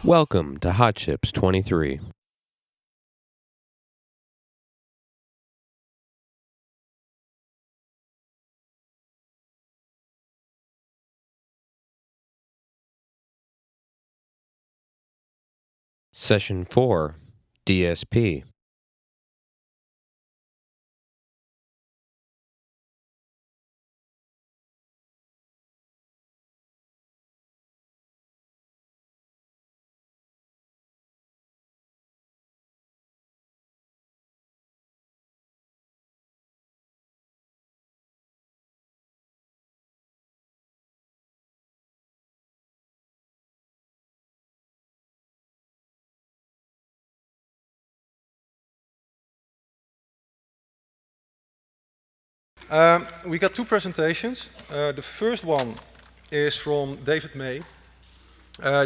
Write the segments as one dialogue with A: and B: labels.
A: Welcome to Hot Chips 23. Session 4, DSP.
B: We got two presentations. The first one is from David May.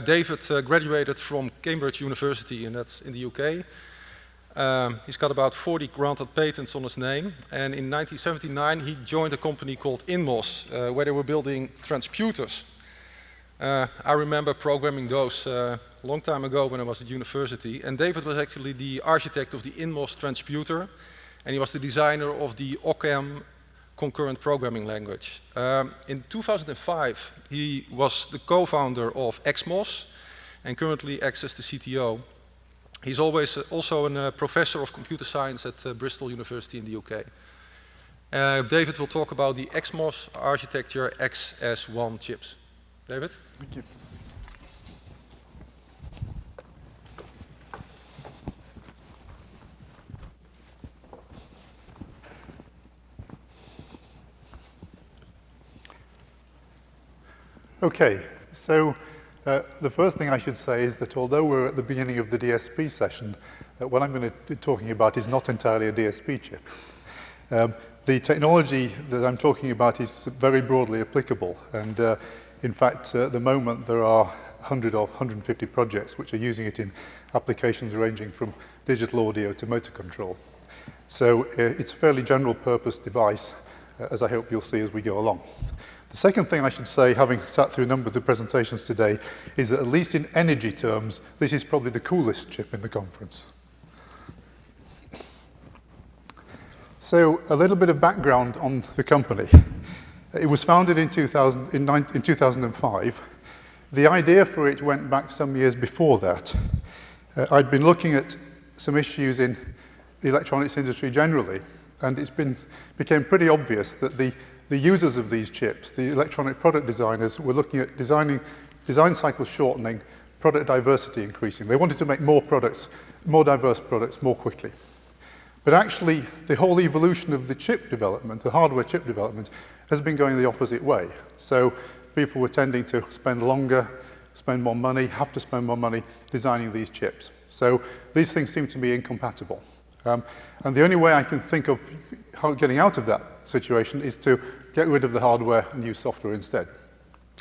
B: David graduated from Cambridge University, and that's in the UK. He's got about 40 granted patents on his name, and in 1979 he joined a company called Inmos, where they were building transputers. I remember programming those a long time ago when I was at university, and David was actually the architect of the Inmos transputer, and he was the designer of the Occam concurrent programming language. In 2005, he was the co-founder of XMOS and currently acts as the CTO. He's also a professor of computer science at Bristol University in the UK. David will talk about the XMOS architecture XS1 chips. David?
C: Thank you. Okay, so the first thing I should say is that although we're at the beginning of the DSP session, what I'm going to be talking about is not entirely a DSP chip. The technology that I'm talking about is very broadly applicable, and in fact, at the moment there are 100 or 150 projects which are using it in applications ranging from digital audio to motor control. So it's a fairly general purpose device, as I hope you'll see as we go along. The second thing I should say, having sat through a number of the presentations today, is that at least in energy terms, this is probably the coolest chip in the conference. So a little bit of background on the company. It was founded in 2005. The idea for it went back some years before that. I'd been looking at some issues in the electronics industry generally, and became pretty obvious that the users of these chips, the electronic product designers, were looking at design cycle shortening, product diversity increasing. They wanted to make more products, more diverse products, more quickly. But actually, the whole evolution of the chip development, the hardware chip development, has been going the opposite way. So people were tending to spend longer, spend more money, have to spend more money designing these chips. So these things seem to be incompatible. And the only way I can think of getting out of that situation is to get rid of the hardware and use software instead.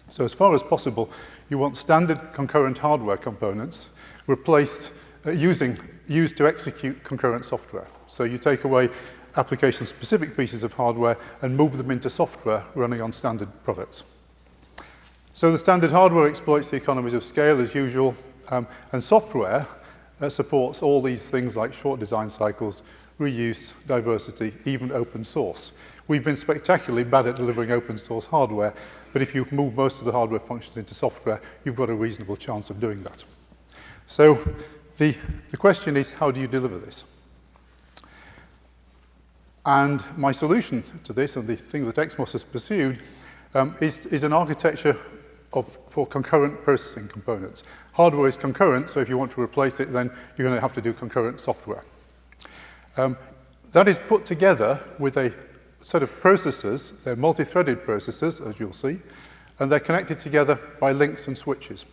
C: So as far as possible, you want standard concurrent hardware components replaced used to execute concurrent software. So you take away application-specific pieces of hardware and move them into software running on standard products. So the standard hardware exploits the economies of scale as usual, and software supports all these things like short design cycles, reuse, diversity, even open source. We've been spectacularly bad at delivering open source hardware, but if you move most of the hardware functions into software, you've got a reasonable chance of doing that. So the question is, how do you deliver this? And my solution to this, and the thing that XMOS has pursued, is an architecture for concurrent processing components. Hardware is concurrent, so if you want to replace it, then you're going to have to do concurrent software. That is put together with a set of processors. They're multi-threaded processors, as you'll see, and they're connected together by links and switches.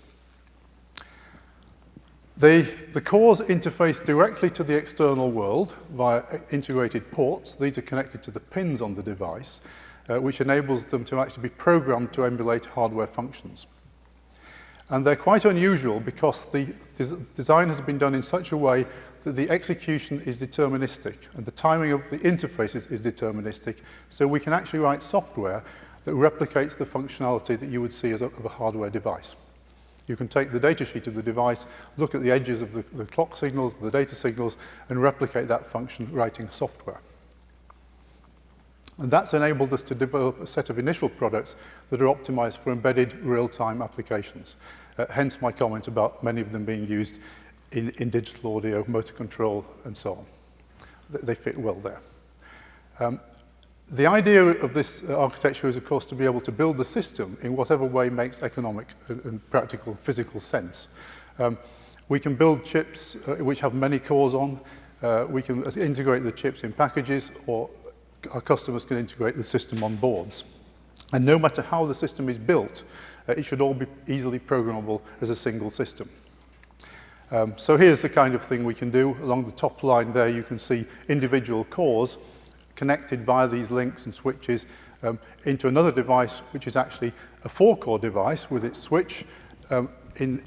C: The cores interface directly to the external world via integrated ports. These are connected to the pins on the device, which enables them to actually be programmed to emulate hardware functions. And they're quite unusual because the design has been done in such a way that the execution is deterministic and the timing of the interfaces is deterministic, so we can actually write software that replicates the functionality that you would see of a hardware device. You can take the data sheet of the device, look at the edges of the clock signals, the data signals, and replicate that function writing software. And that's enabled us to develop a set of initial products that are optimized for embedded real-time applications. Hence my comment about many of them being used in digital audio, motor control, and so on. They fit well there. The idea of this architecture is, of course, to be able to build the system in whatever way makes economic and practical physical sense. We can build chips which have many cores on. We can integrate the chips in packages, or our customers can integrate the system on boards. And no matter how the system is built, it should all be easily programmable as a single system. So here's the kind of thing we can do. Along the top line there, you can see individual cores connected via these links and switches into another device, which is actually a 4-core device with its switch. In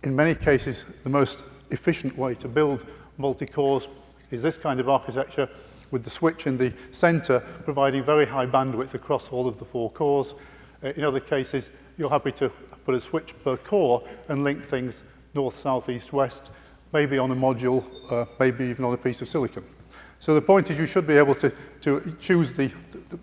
C: many cases, the most efficient way to build multi-cores is this kind of architecture, with the switch in the center providing very high bandwidth across all of the 4 cores. In other cases, you're happy to put a switch per core and link things north, south, east, west, maybe on a module, maybe even on a piece of silicon. So the point is you should be able to choose the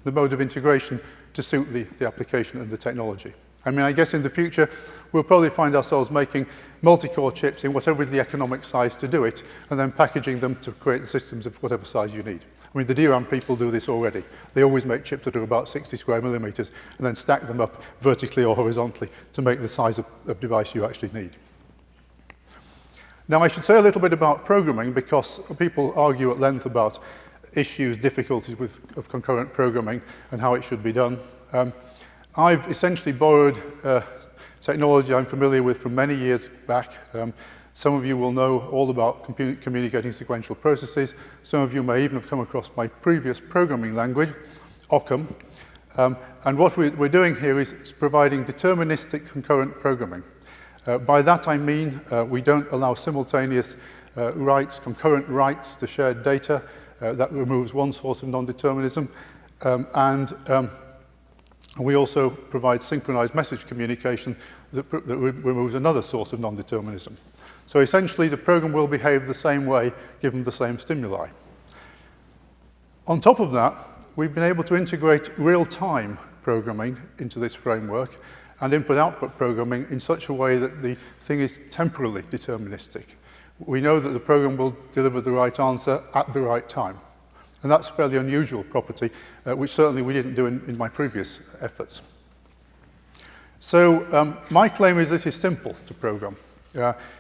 C: mode of integration to suit the application and the technology. I mean, I guess in the future, we'll probably find ourselves making multi-core chips in whatever is the economic size to do it, and then packaging them to create the systems of whatever size you need. I mean, the DRAM people do this already. They always make chips that are about 60 square millimeters and then stack them up vertically or horizontally to make the size of device you actually need. Now, I should say a little bit about programming, because people argue at length about issues, difficulties of concurrent programming and how it should be done. I've essentially borrowed technology I'm familiar with from many years back. Some of you will know all about communicating sequential processes. Some of you may even have come across my previous programming language, Occam. And what we're doing here is providing deterministic concurrent programming. By that I mean we don't allow simultaneous writes, concurrent writes to shared data. That removes one source of non-determinism. We also provide synchronized message communication that removes another source of non-determinism. So essentially, the program will behave the same way given the same stimuli. On top of that, we've been able to integrate real-time programming into this framework and input-output programming in such a way that the thing is temporally deterministic. We know that the program will deliver the right answer at the right time. And that's a fairly unusual property, which certainly we didn't do in my previous efforts. So my claim is this is simple to program.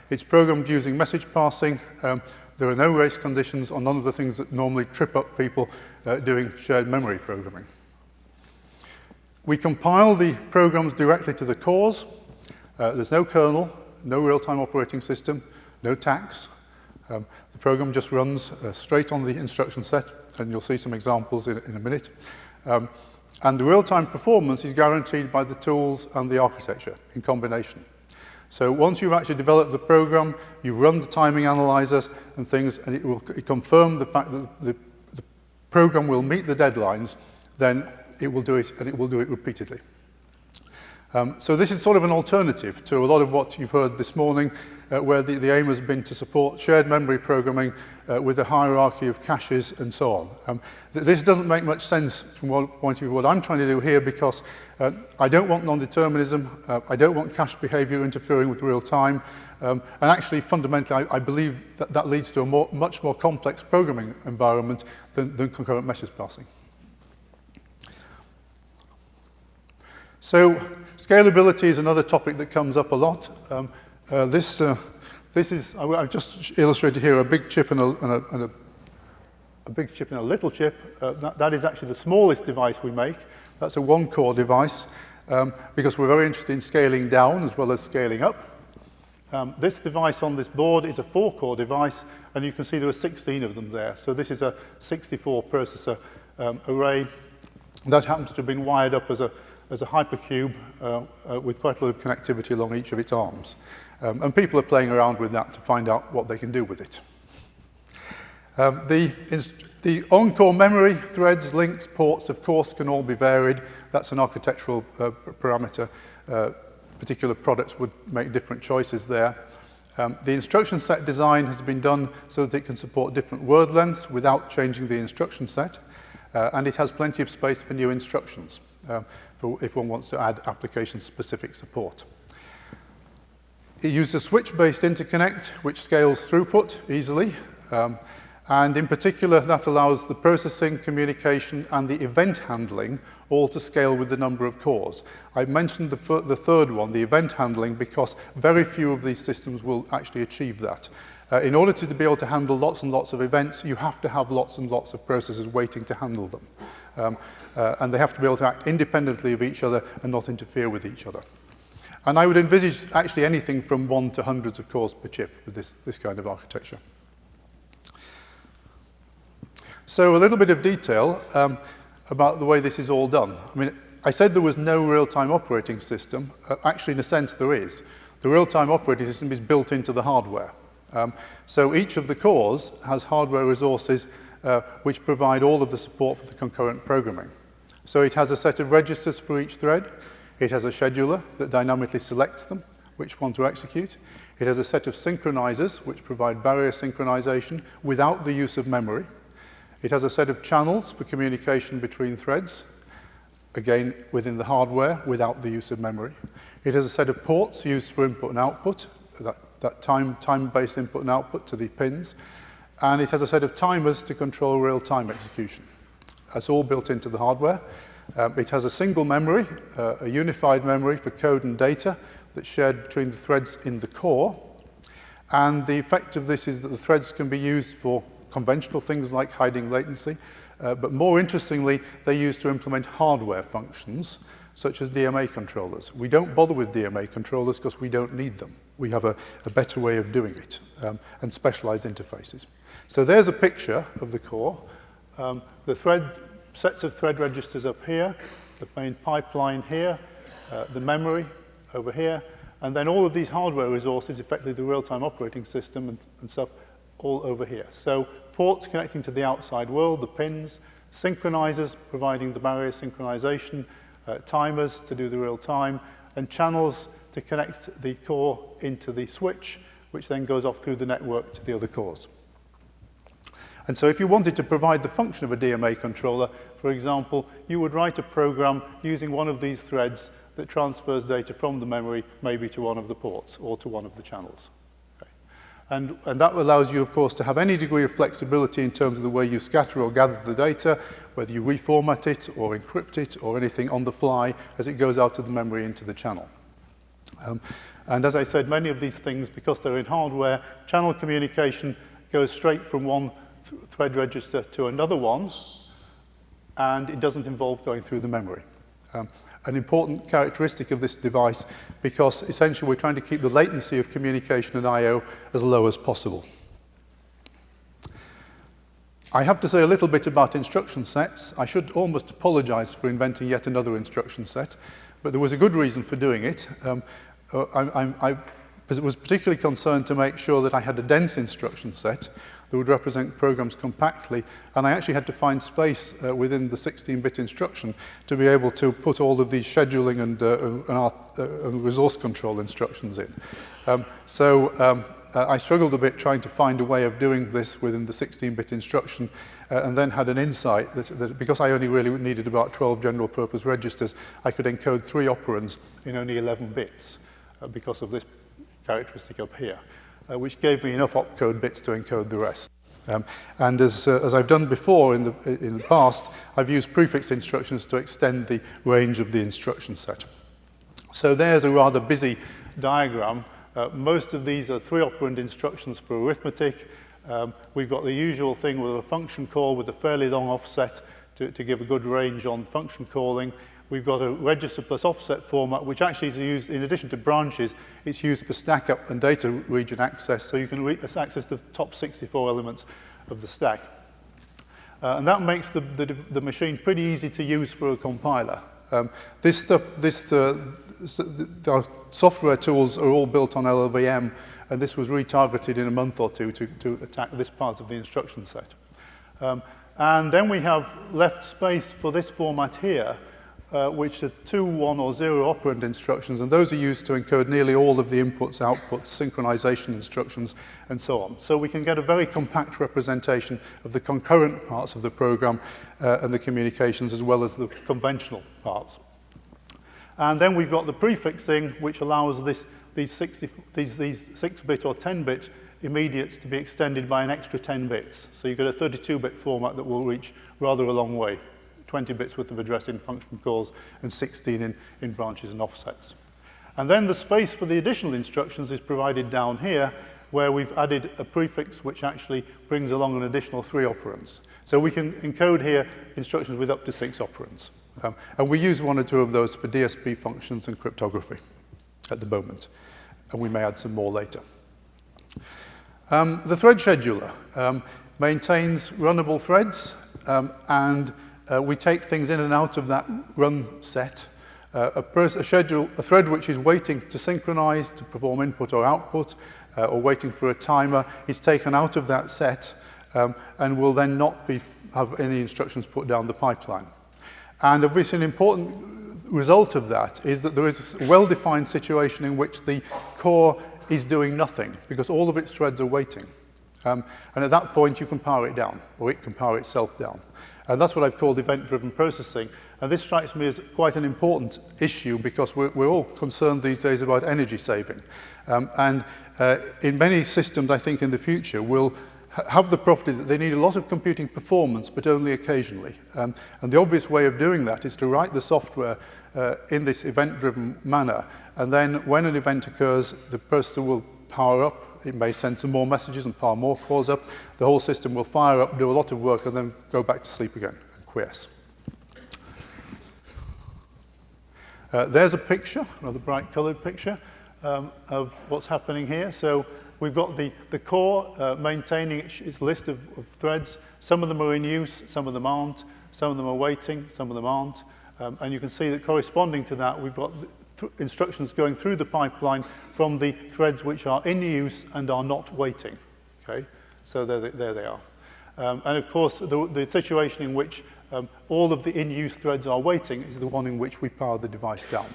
C: It's programmed using message passing. There are no race conditions or none of the things that normally trip up people doing shared memory programming. We compile the programs directly to the cores. There's no kernel, no real-time operating system, no tax. The program just runs straight on the instruction set, and you'll see some examples in a minute. And the real-time performance is guaranteed by the tools and the architecture in combination. So once you've actually developed the program, you run the timing analyzers and things, and it will confirm the fact that the program will meet the deadlines, then it will do it, and it will do it repeatedly. So this is sort of an alternative to a lot of what you've heard this morning, where the aim has been to support shared memory programming with a hierarchy of caches and so on. This doesn't make much sense from one point of view what I'm trying to do here, because I don't want non-determinism, I don't want cache behavior interfering with real time, and actually fundamentally I believe that leads to a much more complex programming environment than concurrent message passing. So scalability is another topic that comes up a lot. This is, I've just illustrated here a big chip and a big chip and a little chip. That is actually the smallest device we make. That's a 1-core device, because we're very interested in scaling down as well as scaling up. This device on this board is a 4-core device, and you can see there are 16 of them there. So this is a 64 processor array that happens to have been wired up as a hypercube with quite a lot of connectivity along each of its arms. And people are playing around with that to find out what they can do with it. The on-core memory, threads, links, ports, of course, can all be varied. That's an architectural parameter. particular products would make different choices there. The instruction set design has been done so that it can support different word lengths without changing the instruction set, and it has plenty of space for new instructions for if one wants to add application-specific support. It uses a switch-based interconnect which scales throughput easily, and in particular that allows the processing, communication and the event handling all to scale with the number of cores. I mentioned the third one, the event handling, because very few of these systems will actually achieve that. In order to be able to handle lots and lots of events, you have to have lots and lots of processors waiting to handle them. And they have to be able to act independently of each other and not interfere with each other. And I would envisage actually anything from 1 to hundreds of cores per chip with this kind of architecture. So a little bit of detail about the way this is all done. I mean, I said there was no real-time operating system. Actually, in a sense, there is. The real-time operating system is built into the hardware. So each of the cores has hardware resources which provide all of the support for the concurrent programming. So it has a set of registers for each thread. It has a scheduler that dynamically selects them, which one to execute. It has a set of synchronizers which provide barrier synchronization without the use of memory. It has a set of channels for communication between threads, again within the hardware without the use of memory. It has a set of ports used for input and output, that time-based input and output to the pins. And it has a set of timers to control real-time execution. That's all built into the hardware. It has a single memory, a unified memory for code and data that's shared between the threads in the core. And the effect of this is that the threads can be used for conventional things like hiding latency, but more interestingly, they're used to implement hardware functions, such as DMA controllers. We don't bother with DMA controllers because we don't need them. We have a better way of doing it, and specialized interfaces. So there's a picture of the core. The sets of thread registers up here, the main pipeline here, the memory over here, and then all of these hardware resources, effectively the real-time operating system and stuff, all over here. So ports connecting to the outside world, the pins, synchronizers providing the barrier synchronization, timers to do the real time, and channels to connect the core into the switch, which then goes off through the network to the other cores. And so if you wanted to provide the function of a DMA controller, for example, you would write a program using one of these threads that transfers data from the memory maybe to one of the ports or to one of the channels. Okay. And that allows you, of course, to have any degree of flexibility in terms of the way you scatter or gather the data, whether you reformat it or encrypt it or anything on the fly as it goes out of the memory into the channel. And as I said, many of these things, because they're in hardware, channel communication goes straight from one thread register to another one, and it doesn't involve going through the memory. An important characteristic of this device, because essentially we're trying to keep the latency of communication and I/O as low as possible. I have to say a little bit about instruction sets. I should almost apologize for inventing yet another instruction set, but there was a good reason for doing it. I was particularly concerned to make sure that I had a dense instruction set that would represent programs compactly, and I actually had to find space within the 16-bit instruction to be able to put all of these scheduling and resource control instructions in. I struggled a bit trying to find a way of doing this within the 16-bit instruction, and then had an insight that because I only really needed about 12 general-purpose registers, I could encode 3 operands in only 11 bits because of this characteristic up here, which gave me enough opcode bits to encode the rest. And as I've done before in the past, I've used prefix instructions to extend the range of the instruction set. So there's a rather busy diagram. Most of these are 3-operand instructions for arithmetic. We've got the usual thing with a function call with a fairly long offset to give a good range on function calling. We've got a register plus offset format, which actually is used, in addition to branches, it's used for stack up and data region access, so you can access the top 64 elements of the stack. And that makes the machine pretty easy to use for a compiler. Our software tools are all built on LLVM, and this was retargeted in a month or two to attack this part of the instruction set. And then we have left space for this format here, which are 2, 1, or 0 operand instructions, and those are used to encode nearly all of the inputs, outputs, synchronization instructions, and so on. So we can get a very compact representation of the concurrent parts of the program and the communications, as well as the conventional parts. And then we've got the prefixing, which allows these 6-bit or 10-bit immediates to be extended by an extra 10 bits. So you get a 32-bit format that will reach rather a long way. 20 bits worth of address in function calls and 16 in branches and offsets. And then the space for the additional instructions is provided down here, where we've added a prefix which actually brings along an additional 3 operands. So we can encode here instructions with up to 6 operands. And we use 1 or 2 of those for DSP functions and cryptography at the moment. And we may add some more later. The thread scheduler maintains runnable threads, and we take things in and out of that run set. A thread which is waiting to synchronize, to perform input or output, or waiting for a timer, is taken out of that set and will then not have any instructions put down the pipeline. And obviously an important result of that is that there is a well-defined situation in which the core is doing nothing, because all of its threads are waiting. And at that point, you can power it down, or it can power itself down. And that's what I've called event-driven processing. And this strikes me as quite an important issue, because we're all concerned these days about energy saving. In many systems, I think, in the future, will have the property that they need a lot of computing performance, but only occasionally. And the obvious way of doing that is to write the software in this event-driven manner. And then when an event occurs, the processor will power up. It may send some more messages and power more cores up. The whole system will fire up, do a lot of work, and then go back to sleep again and quiesce. There's a picture, another bright colored picture of what's happening here. So we've got the core maintaining its list of threads. Some of them are in use, some of them aren't. Some of them are waiting, some of them aren't. And you can see that corresponding to that, we've got instructions going through the pipeline from the threads which are in use and are not waiting. Okay, so there they are. And of course, the situation in which all of the in-use threads are waiting is the one in which we power the device down.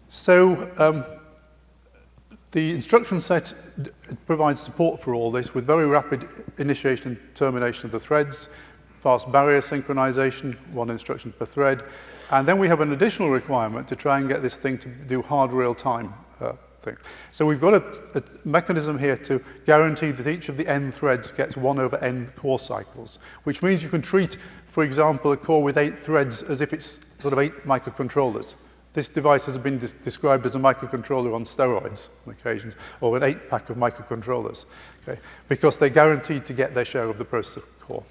C: So the instruction set provides support for all this with very rapid initiation and termination of the threads, fast barrier synchronization, 1 instruction per thread. And then we have an additional requirement to try and get this thing to do hard real-time thing. So we've got a mechanism here to guarantee that each of the n threads gets 1 over n core cycles, which means you can treat, for example, a core with 8 threads as if it's sort of 8 microcontrollers. This device has been described as a microcontroller on steroids on occasions, or an 8-pack of microcontrollers, okay? Because they're guaranteed to get their share of the processor core.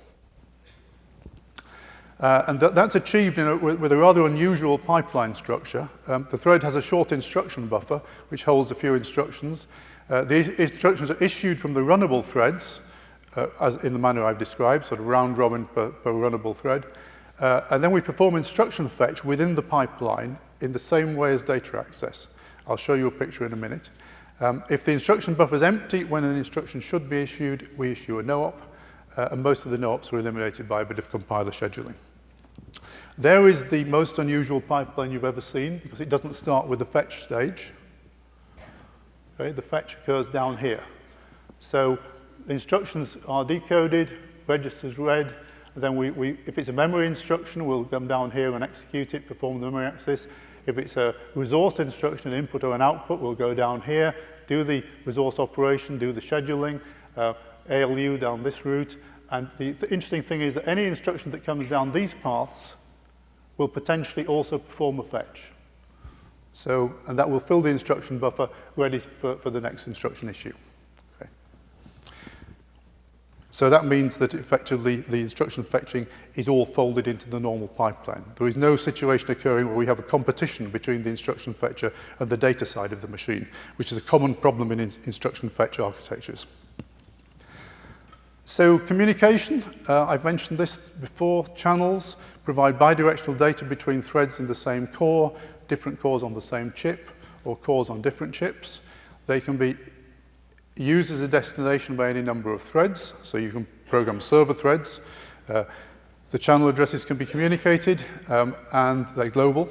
C: And that's achieved with a rather unusual pipeline structure. The thread has a short instruction buffer, which holds a few instructions. The instructions are issued from the runnable threads, as in the manner I've described, sort of round robin per runnable thread. And then we perform instruction fetch within the pipeline in the same way as data access. I'll show you a picture in a minute. If the instruction buffer is empty when an instruction should be issued, we issue a no-op. And most of the no-ops are eliminated by a bit of compiler scheduling. There is the most unusual pipeline you've ever seen, because it doesn't start with the fetch stage. Okay, the fetch occurs down here. So the instructions are decoded, registers read, and then if it's a memory instruction, we'll come down here and execute it, perform the memory access. If it's a resource instruction, an input or an output, we'll go down here, do the resource operation, do the scheduling, ALU down this route. And the interesting thing is that any instruction that comes down these paths will potentially also perform a fetch. So, and that will fill the instruction buffer ready for the next instruction issue. Okay. So that means that effectively the instruction fetching is all folded into the normal pipeline. There is no situation occurring where we have a competition between the instruction fetcher and the data side of the machine, which is a common problem in instruction fetch architectures. So communication, I've mentioned this before, channels provide bidirectional data between threads in the same core, different cores on the same chip, or cores on different chips. They can be used as a destination by any number of threads, so you can program server threads. The channel addresses can be communicated, and they're global.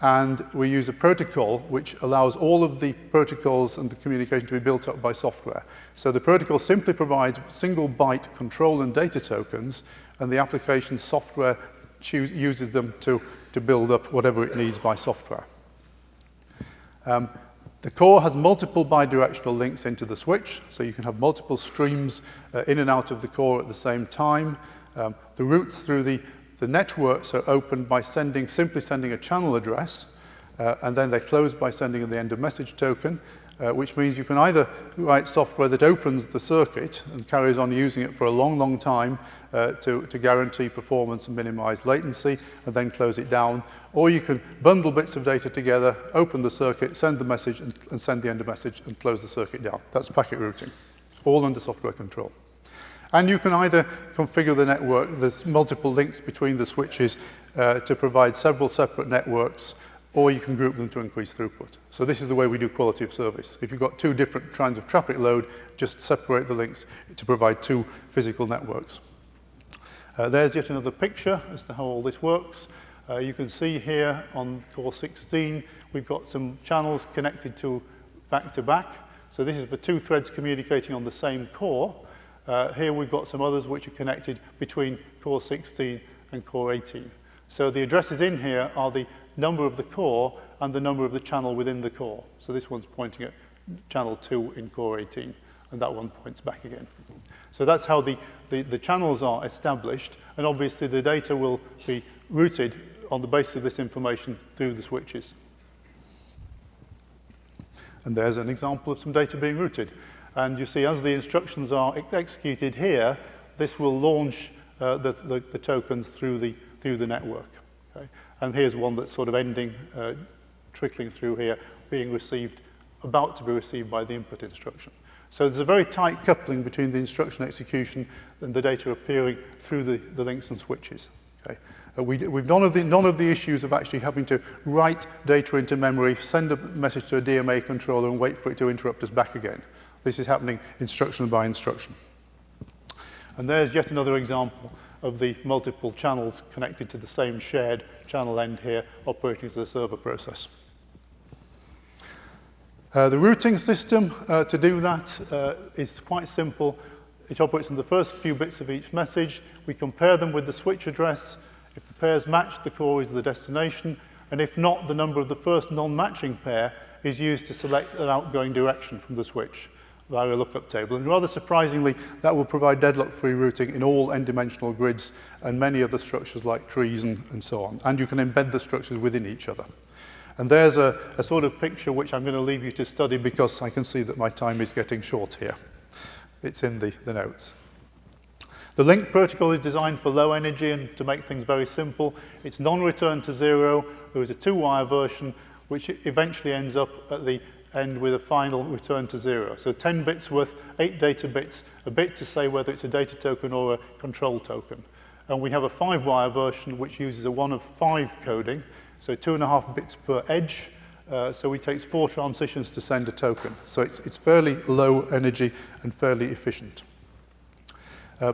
C: And we use a protocol which allows all of the protocols and the communication to be built up by software. So the protocol simply provides single byte control and data tokens, and the application software uses them to build up whatever it needs by software. The core has multiple bidirectional links into the switch, so you can have multiple streams in and out of the core at the same time. The routes through the networks are opened by simply sending a channel address, and then they're closed by sending the end of message token, which means you can either write software that opens the circuit and carries on using it for a long, long time to guarantee performance and minimize latency, and then close it down, or you can bundle bits of data together, open the circuit, send the message, and send the end of message, and close the circuit down. That's packet routing, all under software control. And you can either configure the network, there's multiple links between the switches to provide several separate networks, or you can group them to increase throughput. So this is the way we do quality of service. If you've got two different kinds of traffic load, just separate the links to provide two physical networks. There's yet another picture as to how all this works. You can see here on core 16, we've got some channels connected to back-to-back. So this is for two threads communicating on the same core. Here we've got some others which are connected between core 16 and core 18. So the addresses in here are the number of the core and the number of the channel within the core. So this one's pointing at channel 2 in core 18, and that one points back again. So that's how the channels are established, and obviously the data will be routed on the basis of this information through the switches. And there's an example of some data being routed. And you see, as the instructions are executed here, this will launch the tokens through the network. Okay? And here's one that's sort of ending, trickling through here, being received, about to be received by the input instruction. So there's a very tight coupling between the instruction execution and the data appearing through the links and switches. Okay? We've none of the issues of actually having to write data into memory, send a message to a DMA controller, and wait for it to interrupt us back again. This is happening instruction by instruction. And there's yet another example of the multiple channels connected to the same shared channel end here, operating as a server process. The routing system to do that is quite simple. It operates on the first few bits of each message. We compare them with the switch address. If the pairs match, the core is the destination. And if not, the number of the first non-matching pair is used to select an outgoing direction from the switch via a lookup table. And rather surprisingly, that will provide deadlock-free routing in all n-dimensional grids and many other structures like trees and so on. And you can embed the structures within each other. And there's a sort of picture which I'm going to leave you to study because I can see that my time is getting short here. It's in the notes. The link protocol is designed for low energy and to make things very simple. It's non-return to zero. There is a two-wire version which eventually ends up at the end with a final return to zero. So 10 bits worth, 8 data bits, a bit to say whether it's a data token or a control token. And we have a 5-wire version which uses a 1 of 5 coding, so 2.5 bits per edge. So it takes 4 transitions to send a token. So it's fairly low energy and fairly efficient.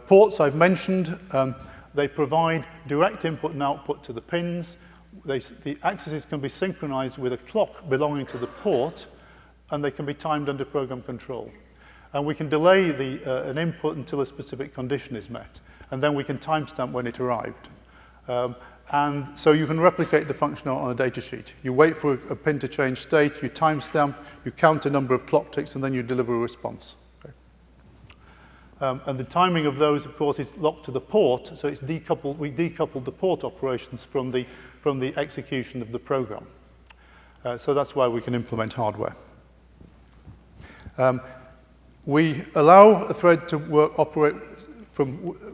C: Ports I've mentioned, they provide direct input and output to the pins. The accesses can be synchronized with a clock belonging to the port, and they can be timed under program control. And we can delay an input until a specific condition is met, and then we can timestamp when it arrived. And so you can replicate the function on a data sheet. You wait for a pin to change state, you timestamp, you count a number of clock ticks, and then you deliver a response. Okay. And the timing of those, of course, is locked to the port, so it's decoupled. We decoupled the port operations from the execution of the program. So that's why we can implement hardware. We allow a thread to operate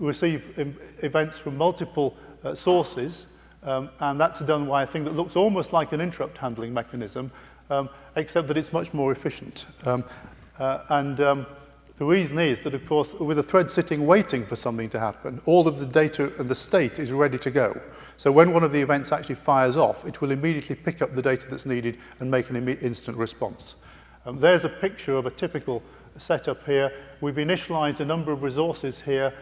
C: receive events from multiple sources, and that's done by a thing that looks almost like an interrupt handling mechanism, except that it's much more efficient. The reason is that, of course, with a thread sitting waiting for something to happen, all of the data and the state is ready to go. So when one of the events actually fires off, it will immediately pick up the data that's needed and make an instant response. There's a picture of a typical setup here. We've initialized a number of resources here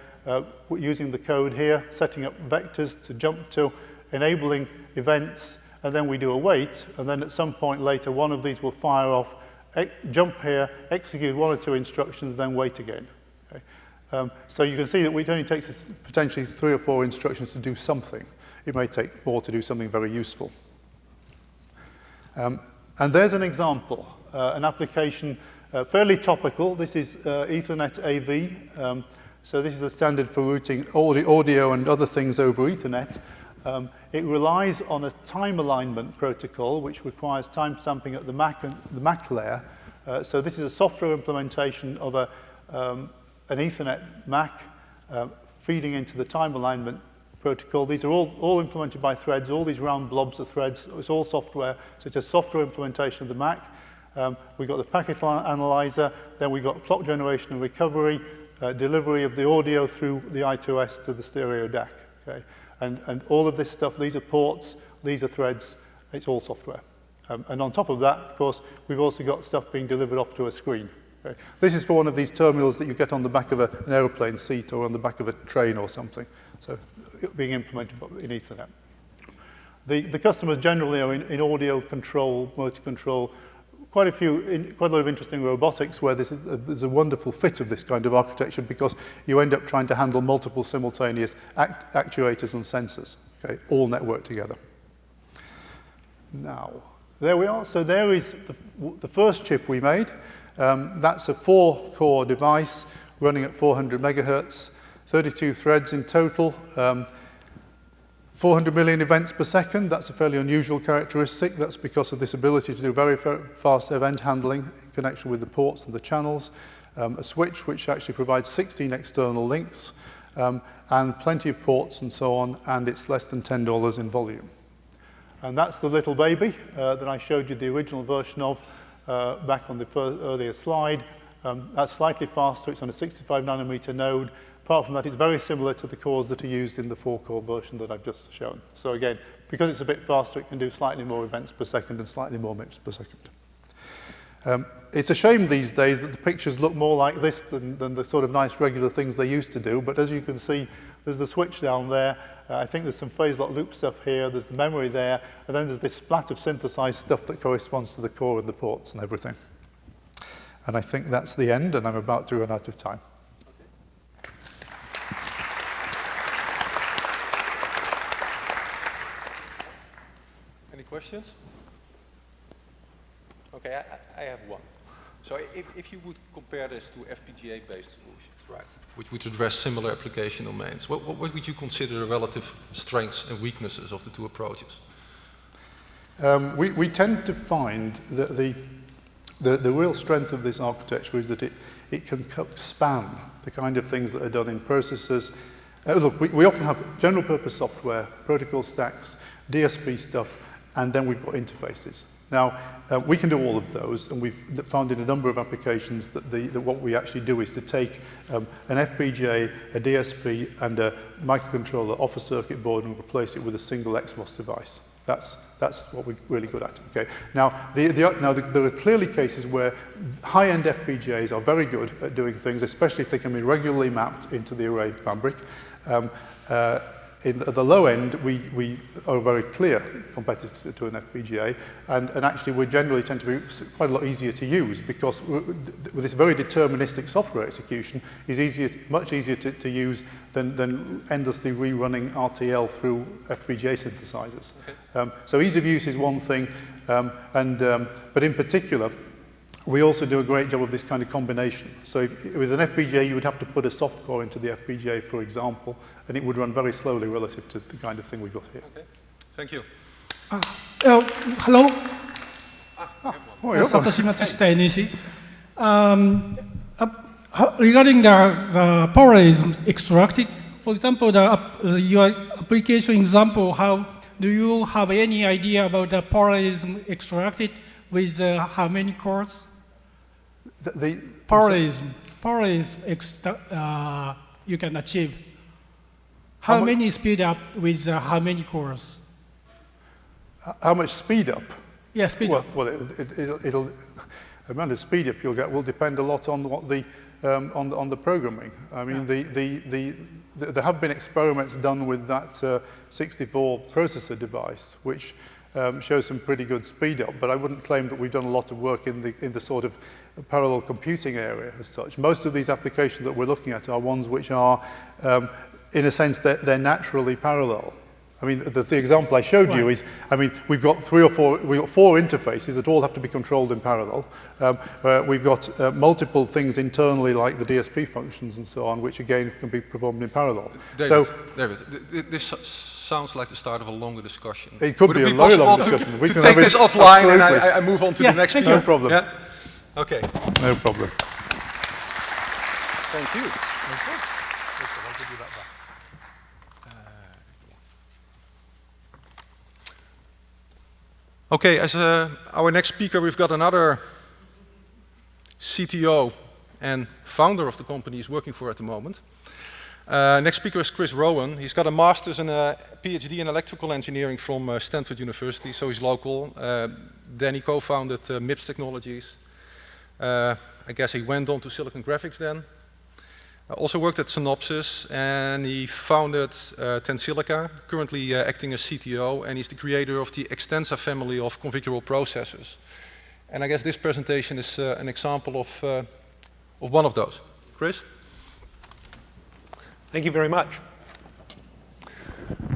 C: using the code here, setting up vectors to jump to, enabling events, and then we do a wait, and then at some point later, one of these will fire off, jump here, execute 1 or 2 instructions, then wait again. Okay? So you can see that it only takes us potentially 3 or 4 instructions to do something. It may take more to do something very useful. And there's an example, an application fairly topical. This is Ethernet AV. So this is the standard for routing audio and other things over Ethernet. It relies on a time alignment protocol, which requires timestamping at the MAC layer. So this is a software implementation of an Ethernet MAC feeding into the time alignment protocol. These are all implemented by threads, all these round blobs of threads. It's all software, so it's a software implementation of the MAC. We've got the packet analyzer, then we've got clock generation and recovery, delivery of the audio through the I2S to the stereo DAC. Okay? And all of this stuff, these are ports, these are threads, it's all software. And on top of that, of course, we've also got stuff being delivered off to a screen. Okay? This is for one of these terminals that you get on the back of an aeroplane seat or on the back of a train or something. So being implemented in Ethernet. The customers generally are in audio control, motor control, quite a lot of interesting robotics where there's a wonderful fit of this kind of architecture because you end up trying to handle multiple simultaneous actuators and sensors, okay, all networked together. Now, there we are. So there is the first chip we made. That's a 4-core device running at 400 megahertz, 32 threads in total. 400 million events per second, that's a fairly unusual characteristic. That's because of this ability to do very fast event handling in connection with the ports and the channels. A switch which actually provides 16 external links and plenty of ports and so on, and it's less than $10 in volume. And that's the little baby that I showed you the original version of back on the earlier slide. That's slightly faster, it's on a 65 nanometer node. Apart from that, it's very similar to the cores that are used in the 4-core version that I've just shown. So again, because it's a bit faster, it can do slightly more events per second and slightly more MIPS per second. It's a shame these days that the pictures look more like this than the sort of nice regular things they used to do. But as you can see, there's the switch down there. I think there's some phase lock loop stuff here. There's the memory there. And then there's this splat of synthesized stuff that corresponds to the core and the ports and everything. And I think that's the end, and I'm about to run out of time.
B: Questions? Okay, I have one. So if you would compare this to FPGA-based solutions, right, which would address similar application domains, what would you consider the relative strengths and weaknesses of the two approaches?
C: We tend to find that the real strength of this architecture is that it can span the kind of things that are done in processors. Look, we often have general purpose software, protocol stacks, DSP stuff, and then we've got interfaces. Now, we can do all of those, and we've found in a number of applications that what we actually do is to take an FPGA, a DSP, and a microcontroller off a circuit board and replace it with a single XMOS device. That's what we're really good at. Okay. Now, there are clearly cases where high-end FPGAs are very good at doing things, especially if they can be regularly mapped into the array fabric. At the low end, we are a very clear competitor to an FPGA, and actually we generally tend to be quite a lot easier to use because with this very deterministic software execution is much easier to use than endlessly rerunning RTL through FPGA synthesizers. Okay. So ease of use is one thing, but in particular, we also do a great job of this kind of combination. So with an FPGA, you would have to put a soft core into the FPGA, for example, and it would run very slowly relative to the kind of thing we've got here. Okay,
B: thank you.
D: Hello. Satoshi Matsushita, NEC. Regarding the parallelism extracted, for example, your application example, how do you have any idea about the parallelism extracted with how many cores?
C: The
D: parallelism you can achieve. How many speed up with how many cores?
C: How much speed up?
D: Yeah, speed up.
C: Well, the amount of speed up you'll get will depend a lot on what the on the programming. I mean, there have been experiments done with that 64 processor device, which shows some pretty good speed up, but I wouldn't claim that we've done a lot of work in the sort of parallel computing area as such. Most of these applications that we're looking at are ones which are, in a sense, they're naturally parallel. I mean, the example I showed you is, I mean, we've got four interfaces that all have to be controlled in parallel. We've got multiple things internally, like the DSP functions and so on, which again can be performed in parallel.
B: David, this sounds like the start of a longer discussion.
C: It could be a very long discussion.
B: To take this offline and I move on to the next speaker.
C: No problem.
B: Yeah? Okay.
C: No problem.
B: Thank you. Okay, as our next speaker, we've got another CTO and founder of the company he's working for at the moment. Next speaker is Chris Rowan. He's got a master's and a PhD in electrical engineering from Stanford University, so he's local. Then he co-founded MIPS Technologies. I guess he went on to Silicon Graphics then. Also worked at Synopsys, and he founded Tensilica, currently acting as CTO, and he's the creator of the Extensa family of configurable processors. And I guess this presentation is an example of one of those. Chris?
E: Thank you very much.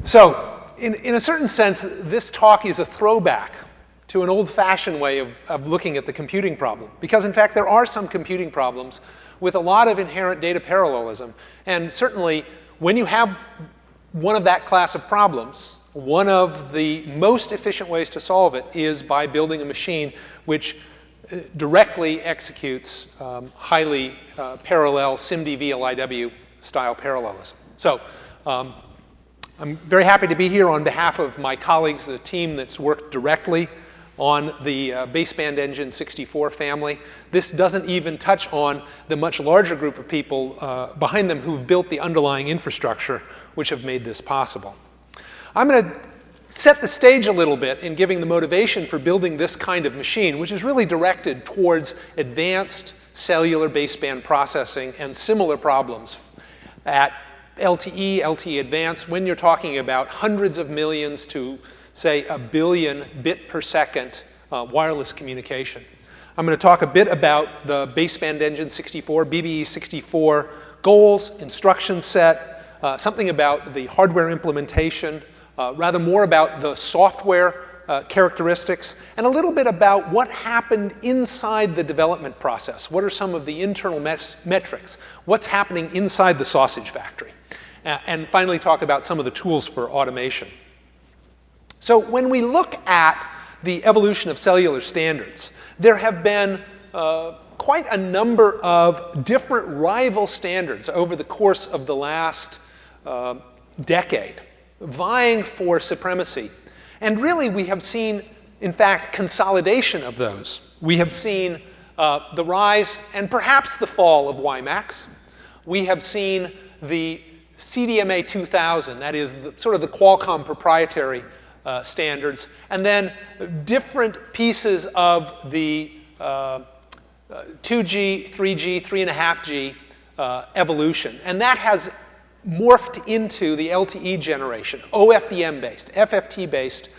E: So, in a certain sense, this talk is a throwback to an old-fashioned way of looking at the computing problem. Because, in fact, there are some computing problems with a lot of inherent data parallelism. And certainly, when you have one of that class of problems, one of the most efficient ways to solve it is by building a machine which directly executes highly parallel SIMD VLIW style parallelism. So I'm very happy to be here on behalf of my colleagues, the team that's worked directly on the baseband engine 64 family. This doesn't even touch on the much larger group of people behind them who've built the underlying infrastructure which have made this possible. I'm going to set the stage a little bit in giving the motivation for building this kind of machine, which is really directed towards advanced cellular baseband processing and similar problems at LTE Advanced, when you're talking about hundreds of millions to, say, 1 billion bit per second wireless communication. I'm going to talk a bit about the baseband engine 64, BBE 64 goals, instruction set, something about the hardware implementation, rather more about the software characteristics, and a little bit about what happened inside the development process. What are some of the internal metrics? What's happening inside the sausage factory? And finally talk about some of the tools for automation. So when we look at the evolution of cellular standards, there have been quite a number of different rival standards over the course of the last decade, vying for supremacy. And really, we have seen, in fact, consolidation of those. We have seen the rise and perhaps the fall of WiMAX. We have seen the CDMA 2000, that is sort of the Qualcomm proprietary standards, and then different pieces of the 2G, 3G, 3.5G evolution. And that has morphed into the LTE generation, OFDM-based, FFT-based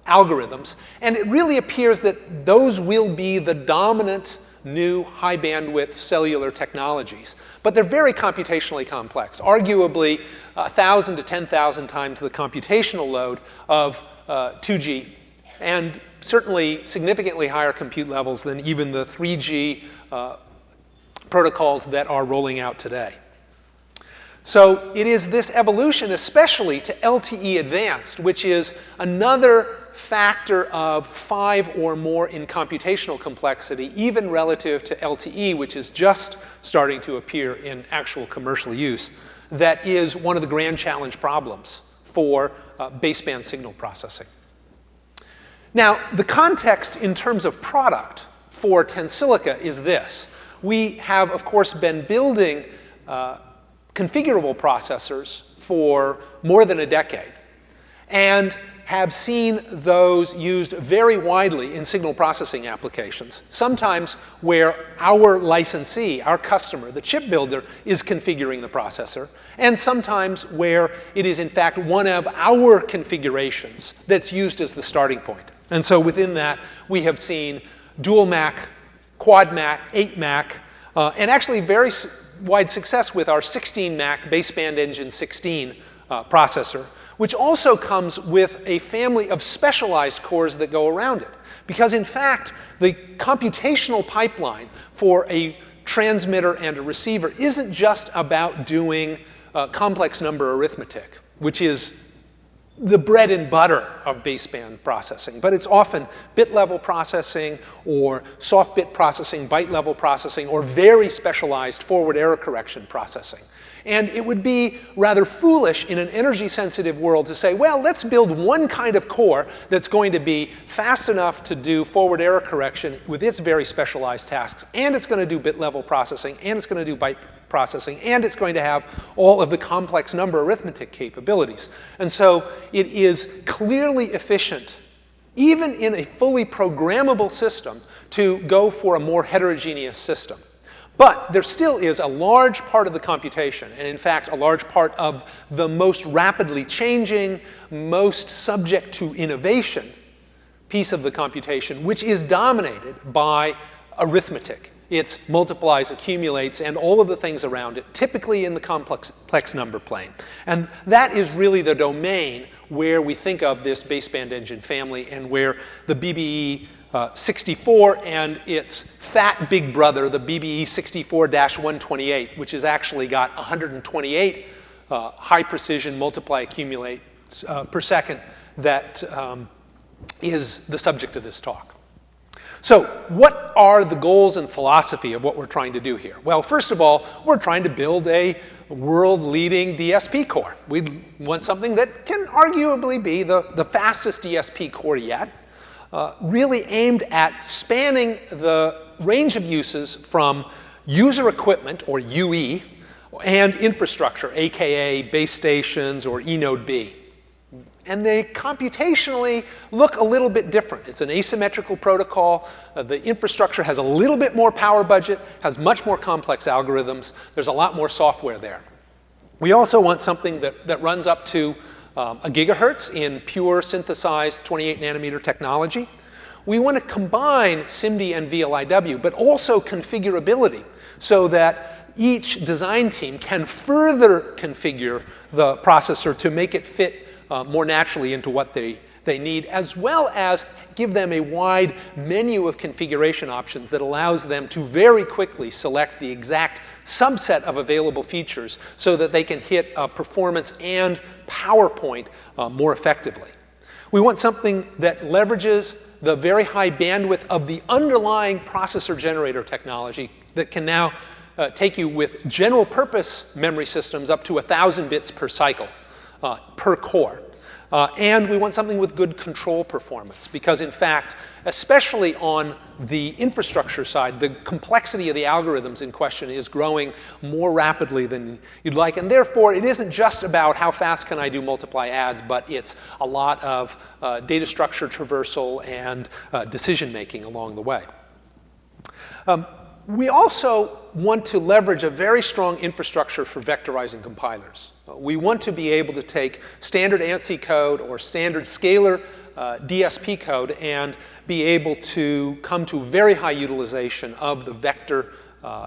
E: algorithms. And it really appears that those will be the dominant new high-bandwidth cellular technologies. But they're very computationally complex, arguably 1,000 to 10,000 times the computational load of 2G, and certainly significantly higher compute levels than even the 3G protocols that are rolling out today. So it is this evolution, especially to LTE Advanced, which is another factor of 5 or more in computational complexity, even relative to LTE, which is just starting to appear in actual commercial use, that is one of the grand challenge problems for baseband signal processing. Now, the context in terms of product for Tensilica is this. We have, of course, been building configurable processors for more than a decade. And have seen those used very widely in signal processing applications, sometimes where our licensee, our customer, the chip builder, is configuring the processor, and sometimes where it is in fact one of our configurations that's used as the starting point. And so within that, we have seen dual MAC, quad MAC, 8 MAC, and actually very wide success with our 16 MAC baseband engine 16 processor, which also comes with a family of specialized cores that go around it. Because in fact, the computational pipeline for a transmitter and a receiver isn't just about doing complex number arithmetic, which is the bread and butter of baseband processing, but it's often bit-level processing or soft bit processing, byte-level processing, or very specialized forward error correction processing. And it would be rather foolish in an energy-sensitive world to say, well, let's build one kind of core that's going to be fast enough to do forward error correction with its very specialized tasks, and it's going to do bit-level processing, and it's going to do byte processing, and it's going to have all of the complex number arithmetic capabilities. And so it is clearly efficient, even in a fully programmable system, to go for a more heterogeneous system. But there still is a large part of the computation, and in fact a large part of the most rapidly changing, most subject to innovation piece of the computation, which is dominated by arithmetic. It multiplies, accumulates, and all of the things around it, typically in the complex number plane. And that is really the domain where we think of this baseband engine family and where the BBE 64 and its fat big brother, the BBE 64-128, which has actually got 128 high precision multiply accumulate per second, that is the subject of this talk. So what are the goals and philosophy of what we're trying to do here? Well, first of all, we're trying to build a world-leading DSP core. We want something that can arguably be the fastest DSP core yet, really aimed at spanning the range of uses from user equipment, or UE, and infrastructure, aka base stations or eNode B. And they computationally look a little bit different. It's an asymmetrical protocol. The infrastructure has a little bit more power budget, has much more complex algorithms. There's a lot more software there. We also want something that runs up to a gigahertz in pure synthesized 28 nanometer technology. We want to combine SIMD and VLIW, but also configurability, so that each design team can further configure the processor to make it fit more naturally into what they need, as well as give them a wide menu of configuration options that allows them to very quickly select the exact subset of available features so that they can hit performance and power point more effectively. We want something that leverages the very high bandwidth of the underlying processor generator technology that can now take you with general purpose memory systems up to 1,000 bits per cycle, per core. And we want something with good control performance, because in fact, especially on the infrastructure side, the complexity of the algorithms in question is growing more rapidly than you'd like. And therefore, it isn't just about how fast can I do multiply adds, but it's a lot of data structure traversal and decision making along the way. We also want to leverage a very strong infrastructure for vectorizing compilers. We want to be able to take standard ANSI code or standard scalar DSP code and be able to come to very high utilization of the vector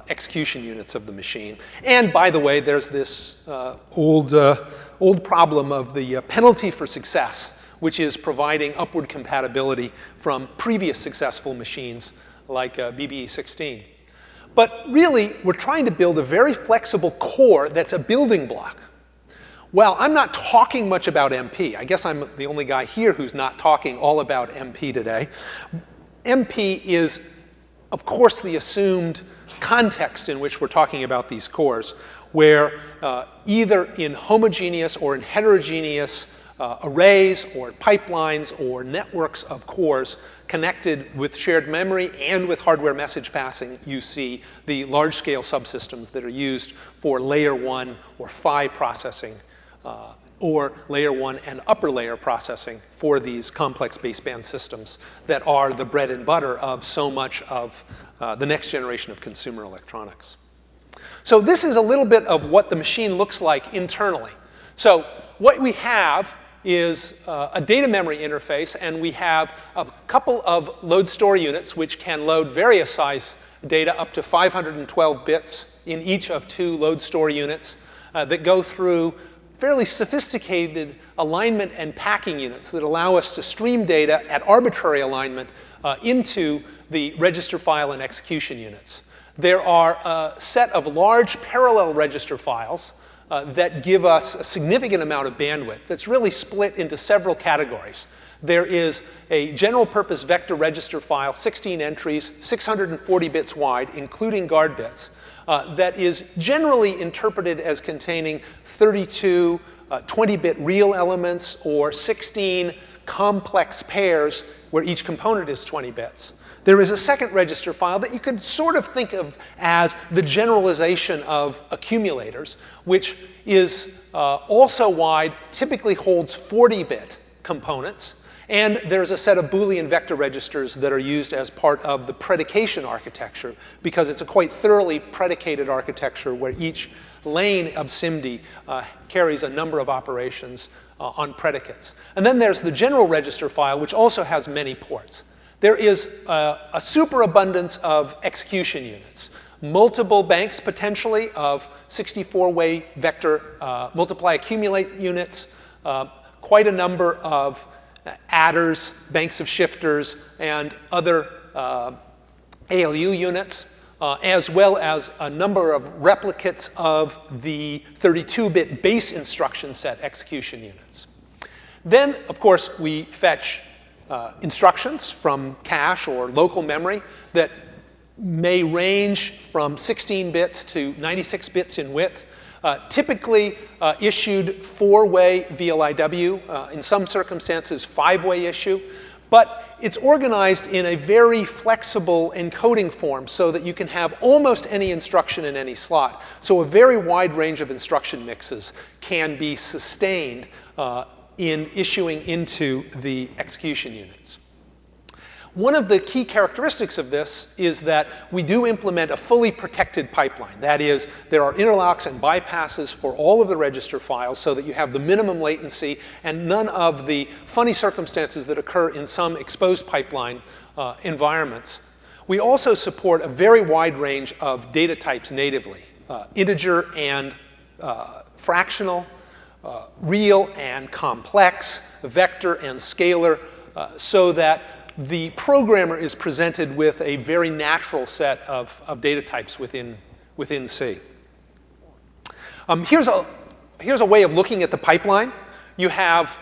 E: execution units of the machine. And by the way, there's this old problem of the penalty for success, which is providing upward compatibility from previous successful machines like BBE 16. But really, we're trying to build a very flexible core that's a building block. Well, I'm not talking much about MP. I guess I'm the only guy here who's not talking all about MP today. MP is, of course, the assumed context in which we're talking about these cores, where either in homogeneous or in heterogeneous arrays or pipelines or networks of cores connected with shared memory and with hardware message passing, you see the large-scale subsystems that are used for layer 1 or PHY processing or layer 1 and upper layer processing for these complex baseband systems that are the bread and butter of so much of the next generation of consumer electronics. So this is a little bit of what the machine looks like internally. So what we have is a data memory interface, and we have a couple of load store units which can load various size data up to 512 bits in each of 2 load store units that go through fairly sophisticated alignment and packing units that allow us to stream data at arbitrary alignment into the register file and execution units. There are a set of large parallel register files that give us a significant amount of bandwidth that's really split into several categories. There is a general purpose vector register file, 16 entries, 640 bits wide, including guard bits, that is generally interpreted as containing 32 20-bit real elements or 16 complex pairs where each component is 20 bits. There is a second register file that you could sort of think of as the generalization of accumulators, which is also wide, typically holds 40-bit components. And there's a set of Boolean vector registers that are used as part of the predication architecture, because it's a quite thoroughly predicated architecture where each lane of SIMD carries a number of operations on predicates. And then there's the general register file, which also has many ports. There is a superabundance of execution units, multiple banks potentially of 64-way vector multiply accumulate units, quite a number of adders, banks of shifters, and other ALU units, as well as a number of replicates of the 32-bit base instruction set execution units. Then, of course, we fetch instructions from cache or local memory that may range from 16 bits to 96 bits in width, typically issued 4-way VLIW, in some circumstances 5-way issue, but it's organized in a very flexible encoding form so that you can have almost any instruction in any slot. So a very wide range of instruction mixes can be sustained in issuing into the execution units. One of the key characteristics of this is that we do implement a fully protected pipeline. That is, there are interlocks and bypasses for all of the register files so that you have the minimum latency and none of the funny circumstances that occur in some exposed pipeline environments. We also support a very wide range of data types natively, integer and fractional, real and complex, vector and scalar, so that the programmer is presented with a very natural set of data types within C. Here's a way of looking at the pipeline. You have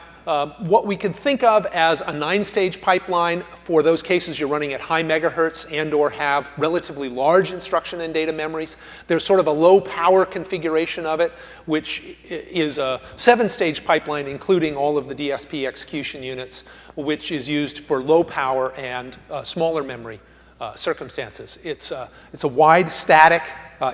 E: what we could think of as a 9-stage pipeline for those cases you're running at high megahertz and or have relatively large instruction and data memories. There's sort of a low power configuration of it, which is a 7-stage pipeline including all of the DSP execution units, which is used for low power and smaller memory circumstances. It's a wide static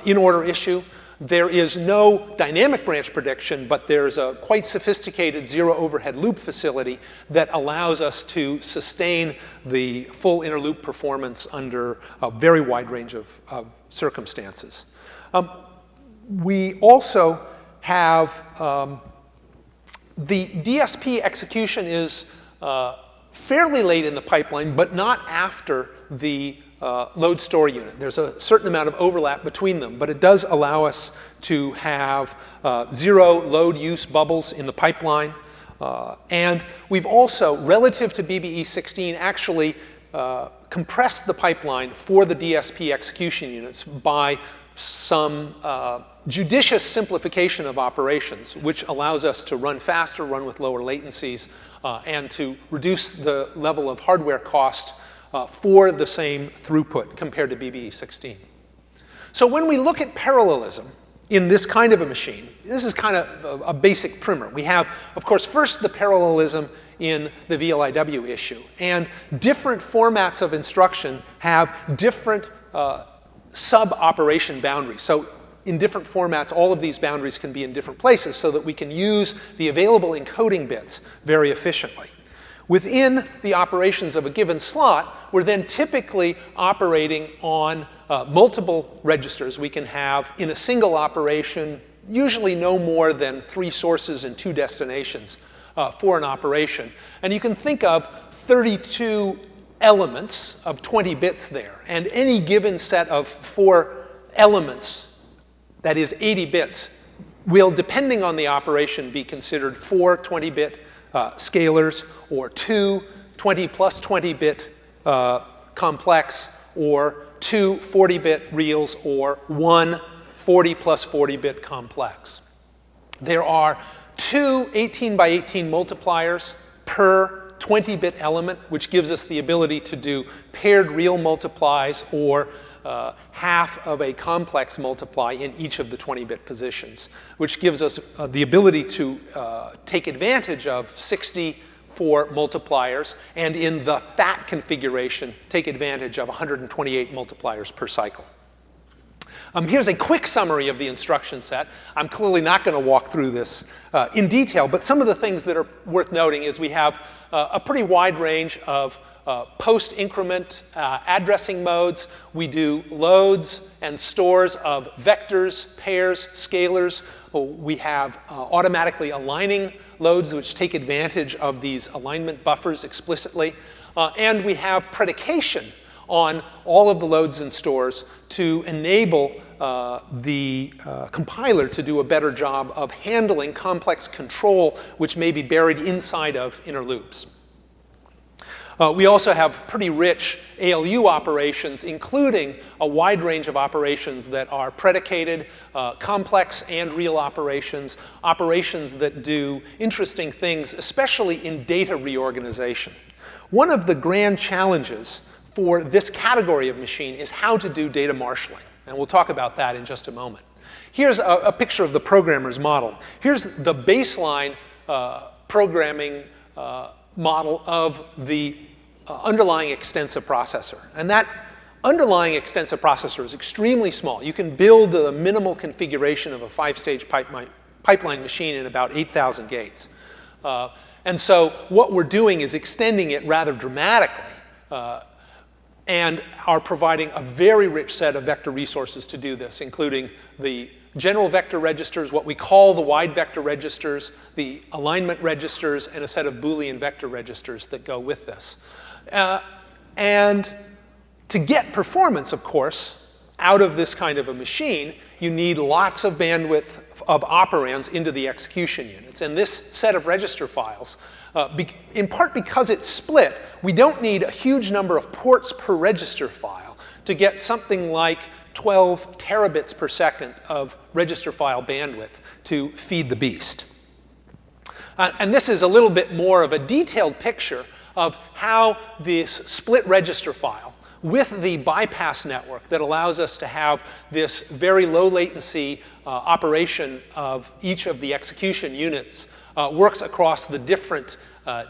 E: in-order issue. There is no dynamic branch prediction, but there's a quite sophisticated zero overhead loop facility that allows us to sustain the full interloop performance under a very wide range of circumstances. We also have the DSP execution is fairly late in the pipeline, but not after the load store unit. There's a certain amount of overlap between them, but it does allow us to have 0 load use bubbles in the pipeline. And we've also, relative to BBE16, actually compressed the pipeline for the DSP execution units by some judicious simplification of operations, which allows us to run faster, run with lower latencies, and to reduce the level of hardware cost for the same throughput compared to BBE16. So when we look at parallelism in this kind of a machine, this is kind of a basic primer. We have, of course, first the parallelism in the VLIW issue. And different formats of instruction have different sub-operation boundaries. So in different formats, all of these boundaries can be in different places so that we can use the available encoding bits very efficiently. Within the operations of a given slot, we're then typically operating on multiple registers. We can have, in a single operation, usually no more than 3 sources and 2 destinations for an operation. And you can think of 32 elements of 20 bits there. And any given set of 4 elements, that is 80 bits, will, depending on the operation, be considered 4 20-bit scalars, or 2 20 plus 20-bit complex, or 2 40-bit reals, or 1 40 plus 40-bit complex. There are 2 18 by 18 multipliers per 20-bit element, which gives us the ability to do paired real multiplies or half of a complex multiply in each of the 20-bit positions, which gives us the ability to take advantage of 64 multipliers, and in the fat configuration, take advantage of 128 multipliers per cycle. Here's a quick summary of the instruction set. I'm clearly not going to walk through this in detail, but some of the things that are worth noting is we have a pretty wide range of post-increment addressing modes. We do loads and stores of vectors, pairs, scalars. We have automatically aligning loads which take advantage of these alignment buffers explicitly. And we have predication on all of the loads and stores to enable the compiler to do a better job of handling complex control which may be buried inside of inner loops. We also have pretty rich ALU operations, including a wide range of operations that are predicated, complex and real operations, operations that do interesting things, especially in data reorganization. One of the grand challenges for this category of machine is how to do data marshalling, and we'll talk about that in just a moment. Here's a picture of the programmer's model. Here's the baseline programming model of the underlying extensive processor. And that underlying extensive processor is extremely small. You can build the minimal configuration of a 5-stage pipeline machine in about 8,000 gates. And so what we're doing is extending it rather dramatically and are providing a very rich set of vector resources to do this, including the general vector registers, what we call the wide vector registers, the alignment registers, and a set of Boolean vector registers that go with this. And to get performance, of course, out of this kind of a machine, you need lots of bandwidth of operands into the execution units. And this set of register files, in part because it's split, we don't need a huge number of ports per register file to get something like 12 terabits per second of register file bandwidth to feed the beast. And this is a little bit more of a detailed picture of how this split register file with the bypass network that allows us to have this very low latency operation of each of the execution units works across the different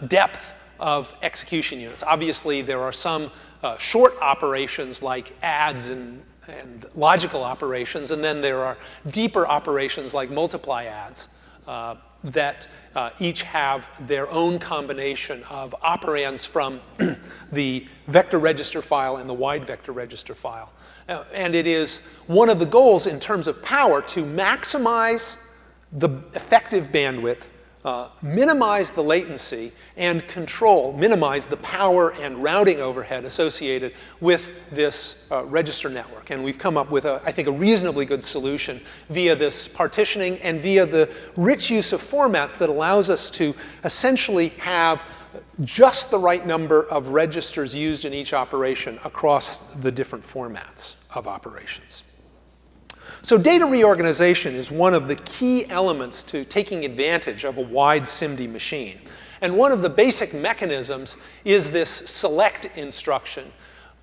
E: depth of execution units. Obviously, there are some short operations like adds and logical operations, and then there are deeper operations like multiply adds that each have their own combination of operands from the vector register file and the wide vector register file. And it is one of the goals in terms of power to maximize the effective bandwidth, minimize the latency, and minimize the power and routing overhead associated with this register network. And we've come up with, I think, a reasonably good solution via this partitioning and via the rich use of formats that allows us to essentially have just the right number of registers used in each operation across the different formats of operations. So data reorganization is one of the key elements to taking advantage of a wide SIMD machine. And one of the basic mechanisms is this select instruction,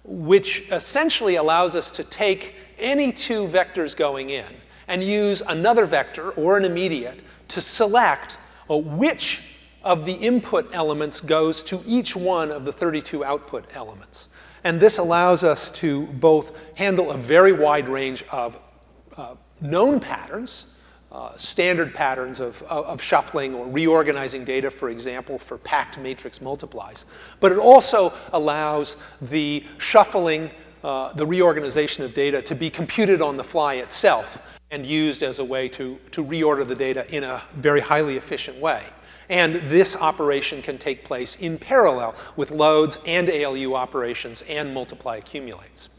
E: which essentially allows us to take any 2 vectors going in and use another vector or an immediate to select which of the input elements goes to each one of the 32 output elements. And this allows us to both handle a very wide range of known patterns, standard patterns of shuffling or reorganizing data, for example, for packed matrix multiplies. But it also allows the shuffling, the reorganization of data to be computed on the fly itself and used as a way to reorder the data in a very highly efficient way. And this operation can take place in parallel with loads and ALU operations and multiply accumulates.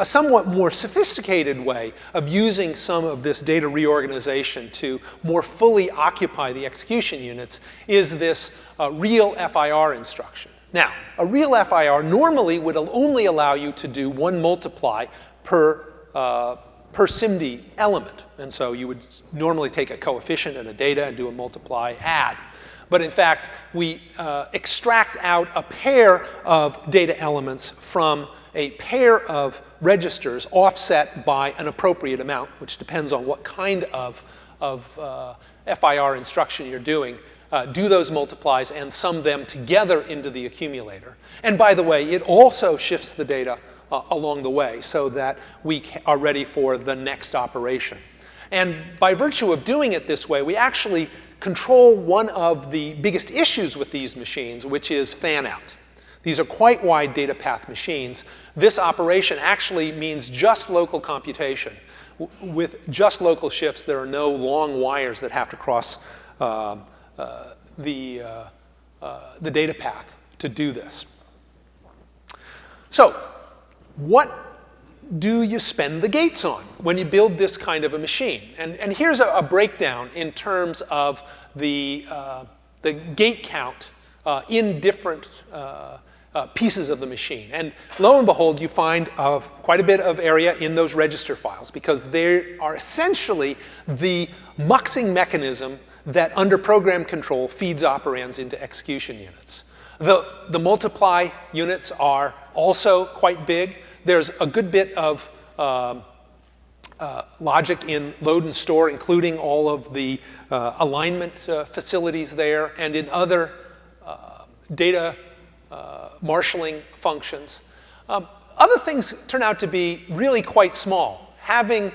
E: A somewhat more sophisticated way of using some of this data reorganization to more fully occupy the execution units is this real FIR instruction. Now, a real FIR normally would only allow you to do one multiply per SIMD element. And so you would normally take a coefficient and a data and do a multiply add. But in fact, we extract out a pair of data elements from a pair of registers offset by an appropriate amount, which depends on what kind of FIR instruction you're doing. Do those multiplies and sum them together into the accumulator. And by the way, it also shifts the data along the way so that we are ready for the next operation. And by virtue of doing it this way, we actually control one of the biggest issues with these machines, which is fan-out. These are quite wide data path machines. This operation actually means just local computation. With just local shifts, there are no long wires that have to cross the data path to do this. So, what do you spend the gates on when you build this kind of a machine? And here's a breakdown in terms of the gate count in different pieces of the machine. And lo and behold, you find quite a bit of area in those register files because they are essentially the muxing mechanism that under program control feeds operands into execution units. The multiply units are also quite big. There's a good bit of logic in load and store, including all of the alignment facilities there and in other data marshalling functions. Other things turn out to be really quite small. Having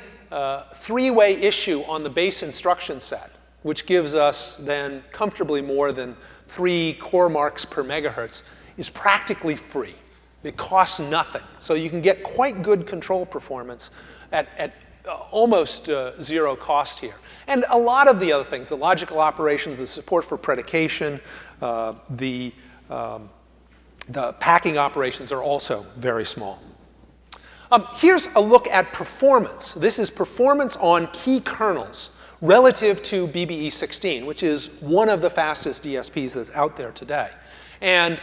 E: three-way issue on the base instruction set, which gives us then comfortably more than 3 core marks per megahertz, is practically free. It costs nothing. So you can get quite good control performance at almost zero cost here. And a lot of the other things, the logical operations, the support for predication, the packing operations are also very small. Here's a look at performance. This is performance on key kernels relative to BBE16, which is one of the fastest DSPs that's out there today. And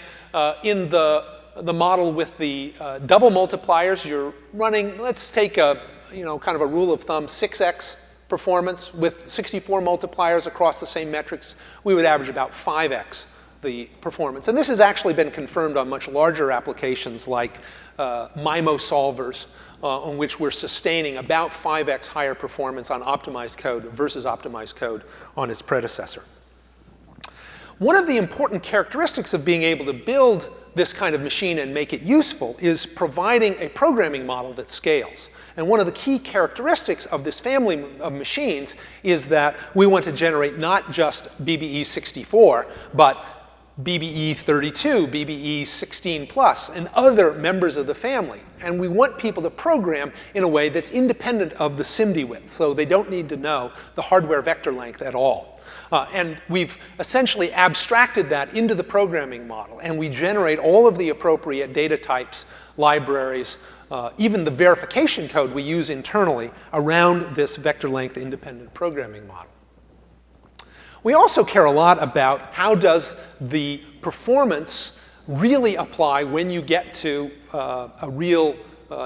E: in the model with the double multipliers, you're running, let's take a, kind of a rule of thumb, 6x performance with 64 multipliers across the same metrics. We would average about 5x the performance. And this has actually been confirmed on much larger applications like MIMO solvers, on which we're sustaining about 5x higher performance on optimized code versus optimized code on its predecessor. One of the important characteristics of being able to build this kind of machine and make it useful is providing a programming model that scales. And one of the key characteristics of this family of machines is that we want to generate not just BBE64, but BBE32, BBE16 plus, and other members of the family. And we want people to program in a way that's independent of the SIMD width, so they don't need to know the hardware vector length at all. And we've essentially abstracted that into the programming model, and we generate all of the appropriate data types, libraries, even the verification code we use internally around this vector length independent programming model. We also care a lot about how does the performance really apply when you get to a real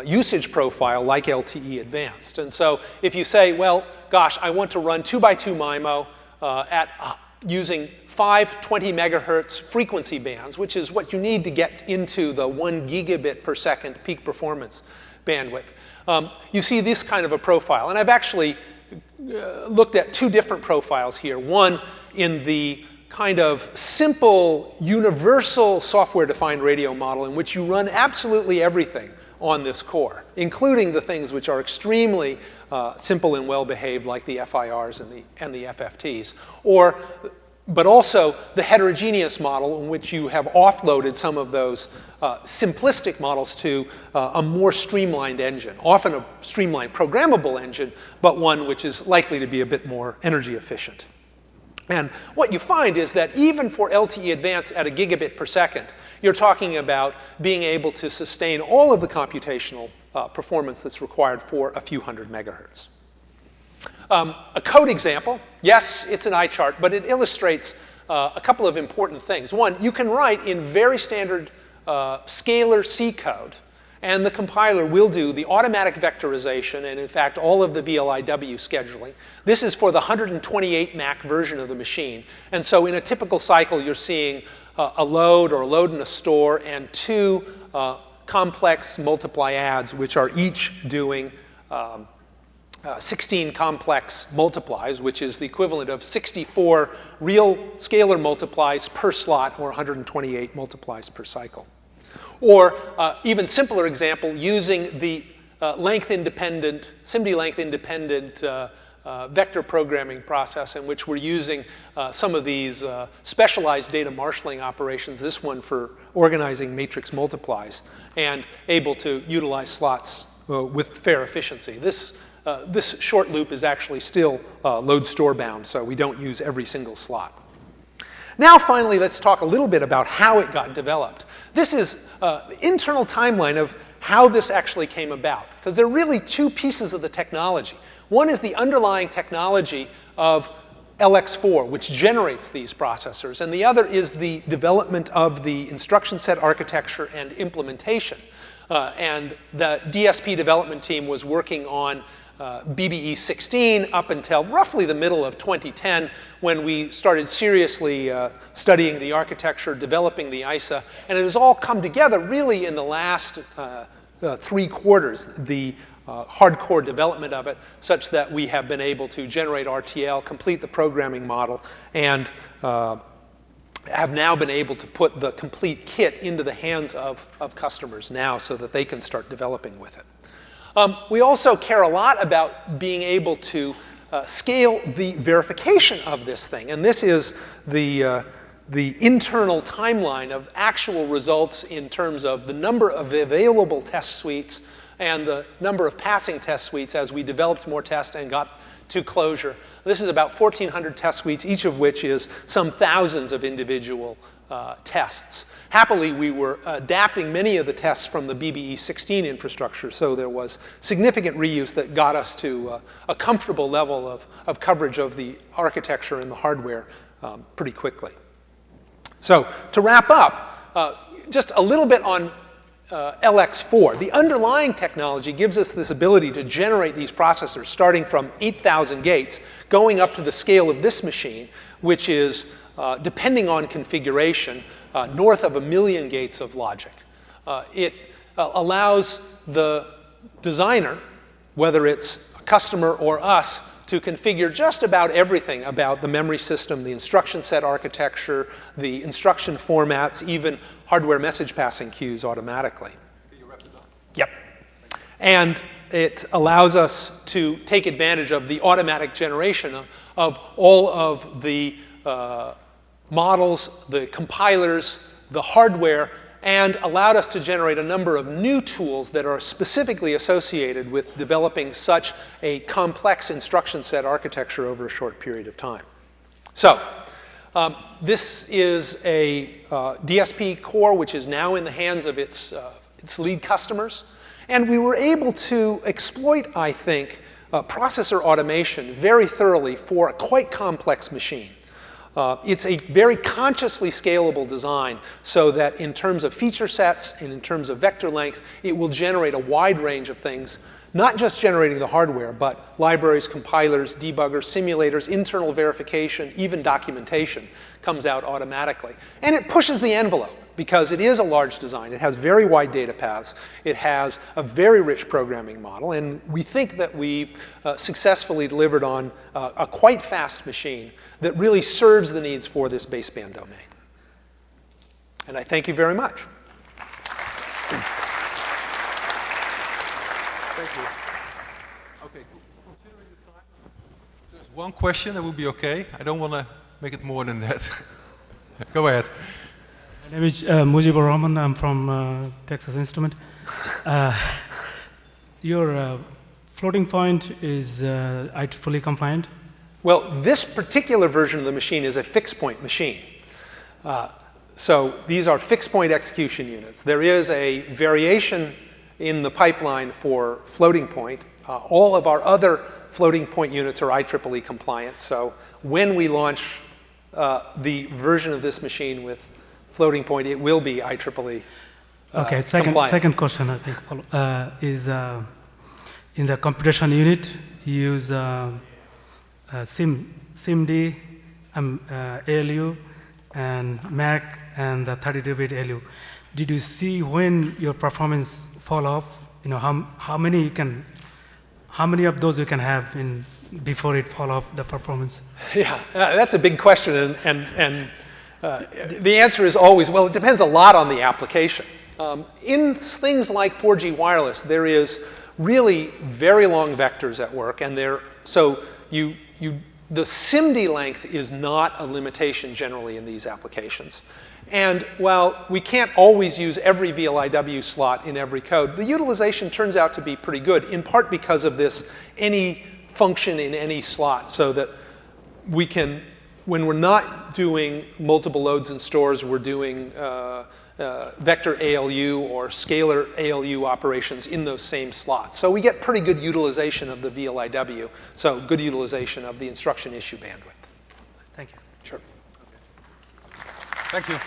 E: usage profile like LTE Advanced. And so if you say, well, gosh, I want to run 2x2 MIMO using 5 20 megahertz frequency bands, which is what you need to get into the 1 gigabit per second peak performance bandwidth. You see this kind of a profile. And I've actually looked at 2 different profiles here. One in the kind of simple, universal software-defined radio model in which you run absolutely everything on this core, including the things which are extremely simple and well-behaved, like the FIRs and the FFTs, but also the heterogeneous model in which you have offloaded some of those simplistic models to a more streamlined engine, often a streamlined programmable engine, but one which is likely to be a bit more energy efficient. And what you find is that even for LTE Advanced at a gigabit per second, you're talking about being able to sustain all of the computational performance that's required for a few hundred megahertz. A code example, yes, it's an eye chart, but it illustrates a couple of important things. One, you can write in very standard scalar C code, and the compiler will do the automatic vectorization and, in fact, all of the VLIW scheduling. This is for the 128 MAC version of the machine. And so in a typical cycle, you're seeing a load or a load in a store and two complex multiply adds, which are each doing 16 complex multiplies, which is the equivalent of 64 real scalar multiplies per slot, or 128 multiplies per cycle. Or even simpler example, using the length-independent, SIMD length-independent vector programming process, in which we're using some of these specialized data marshalling operations, this one for organizing matrix multiplies, and able to utilize slots with fair efficiency. This short loop is actually still load store bound, so we don't use every single slot. Now, finally, let's talk a little bit about how it got developed. This is the internal timeline of how this actually came about, because there are really two pieces of the technology. One is the underlying technology of LX4, which generates these processors, and the other is the development of the instruction set architecture and implementation. And the DSP development team was working on BBE 16 up until roughly the middle of 2010, when we started seriously studying the architecture, developing the ISA, and it has all come together really in the last 3 quarters, the hardcore development of it, such that we have been able to generate RTL, complete the programming model, and have now been able to put the complete kit into the hands of customers now so that they can start developing with it. We also care a lot about being able to scale the verification of this thing. And this is the internal timeline of actual results in terms of the number of available test suites and the number of passing test suites as we developed more tests and got to closure. This is about 1,400 test suites, each of which is some thousands of individual tests. Happily, we were adapting many of the tests from the BBE 16 infrastructure, so there was significant reuse that got us to a comfortable level of coverage of the architecture and the hardware pretty quickly. So to wrap up, just a little bit on LX4. The underlying technology gives us this ability to generate these processors starting from 8,000 gates, going up to the scale of this machine, which is, depending on configuration, north of 1 million gates of logic. It allows the designer, whether it's a customer or us, to configure just about everything about the memory system, the instruction set architecture, the instruction formats, even hardware message passing queues automatically. Yep. And it allows us to take advantage of the automatic generation of all of the models, the compilers, the hardware, and allowed us to generate a number of new tools that are specifically associated with developing such a complex instruction set architecture over a short period of time. So this is a DSP core which is now in the hands of its lead customers. And we were able to exploit, I think, processor automation very thoroughly for a quite complex machine. It's a very consciously scalable design so that in terms of feature sets and in terms of vector length, it will generate a wide range of things, not just generating the hardware, but libraries, compilers, debuggers, simulators, internal verification, even documentation comes out automatically. And it pushes the envelope because it is a large design. It has very wide data paths. It has a very rich programming model. And we think that we've successfully delivered on a quite fast machine that really serves the needs for this baseband domain. And I thank you very much.
B: Thank you. Okay, considering the time, there's one question, that would be okay. I don't want to make it more than that. Go ahead.
F: My name is Mujibur Rahman. I'm from Texas Instrument. Your floating point is IEEE compliant?
E: Well, this particular version of the machine is a fixed point machine. So these are fixed point execution units. There is a variation in the pipeline for floating point. All of our other floating point units are IEEE compliant. So when we launch the version of this machine with floating point, it will be IEEE
F: okay,
E: compliant.
F: Second question, I think, is in the computation unit, you use SIMD, ALU, and MAC, and the 32-bit ALU. Did you see when your performance fall off? You know, how many of those you can have before it fall off the performance?
E: Yeah, that's a big question, and the answer is always, well, it depends a lot on the application. In things like 4G wireless, there is really very long vectors at work, and the SIMD length is not a limitation generally in these applications. And while we can't always use every VLIW slot in every code, the utilization turns out to be pretty good, in part because of this any function in any slot, so that we can, when we're not doing multiple loads and stores, we're doing vector ALU or scalar ALU operations in those same slots. So we get pretty good utilization of the VLIW, so good utilization of the instruction issue bandwidth.
F: Thank you.
E: Sure.
B: Thank you.